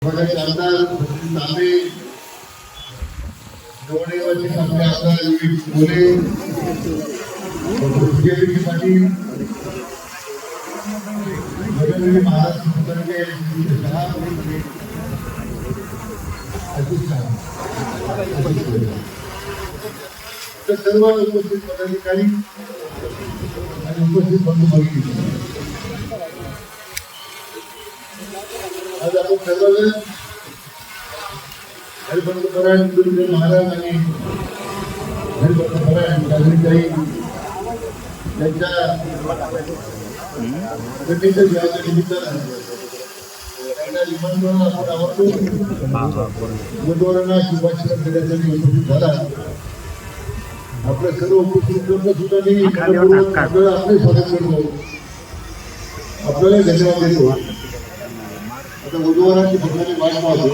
विभागाचे आमदार तांबे, जवळचे आपले आमदार विवेक मोरे, विजय पाटील, महाराष्ट्र सर्व उपस्थित पदाधिकारी आणि उपस्थित बंधू भगिनी, आज आपण सर्वजण हरिभक्तपरायण गुरुदेव महाराज आणि हरिभक्तपरायण नागरिकही त्यांच्या घटनेच्या दिवसाच्या निमित्तानं त्यांना विमानतळावर आपण आवडतो उमेदवारांना शुभाशय देण्यासाठी उपस्थित झाला. आपल्या सर्व उपस्थित सुद्धा मी आपल्याला आपले स्वागत करतो, आपल्याला धन्यवाद देतो. आता उमेदवारांची फक्त वाट पाहतो.